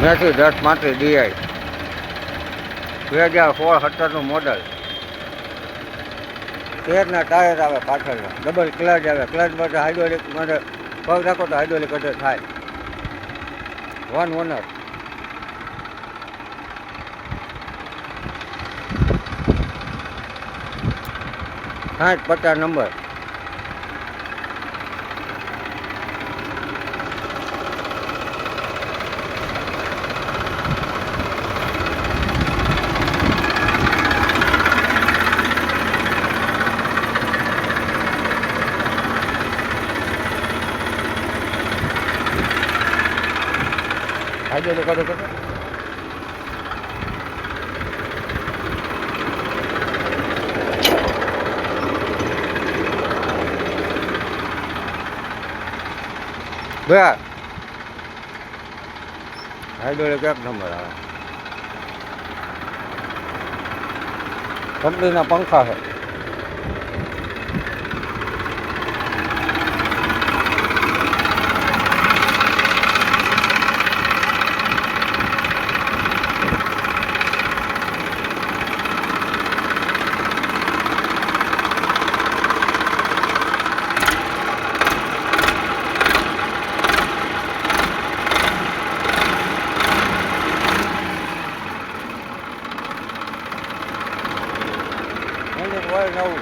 Massey 1035 DI 2016-17નું model. તેરના tyre આવે પાછળના, ડબલ ક્લચ આવે. ક્લચ માટે હાઇડ્રોલિક માટે પગ રાખો તો હાઇડ્રોલિક કટર થાય. 1 ઓનર. हाँ 50 नंबर. आज करो भैया हाइड्रोलिक 1 नंबर આવે. કંપનીના પંખા છે. ઓઇલ નવું.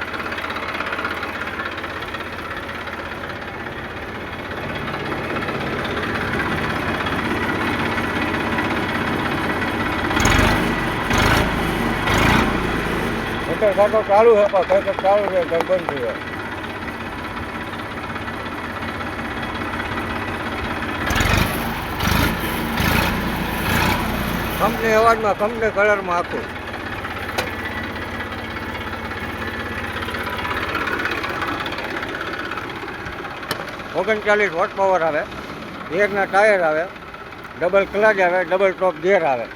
મોટર સાયકલ ચાલુ છે પણ સાયકલ ચાલુ છે ઘર બંધ થઈ જાય. કંપની અવાજમાં, કંપની કલરમાં આખું. ₹39 હોર્સ પાવર આવે. એકના ટાયર આવે, ડબલ ક્લચ આવે, ડબલ ટોપ ગિયર આવે.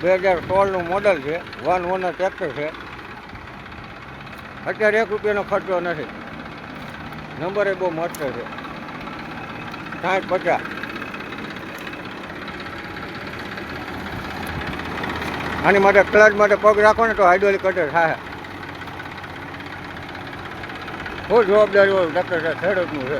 2016નું મોડલ છે. 1 ઓનર ટ્રેક્ટર છે. અત્યારે ₹1 ખર્ચો નથી. નંબર એ બહુ મસ્ત છે. 60-50. આની માટે ક્લચ માટે પગ રાખો ને તો હાઇડ્રોલિક કટર થાય. ફૂલ જવાબદારી વાળું ટ્રેક્ટર છે, ખેડૂતનું છે.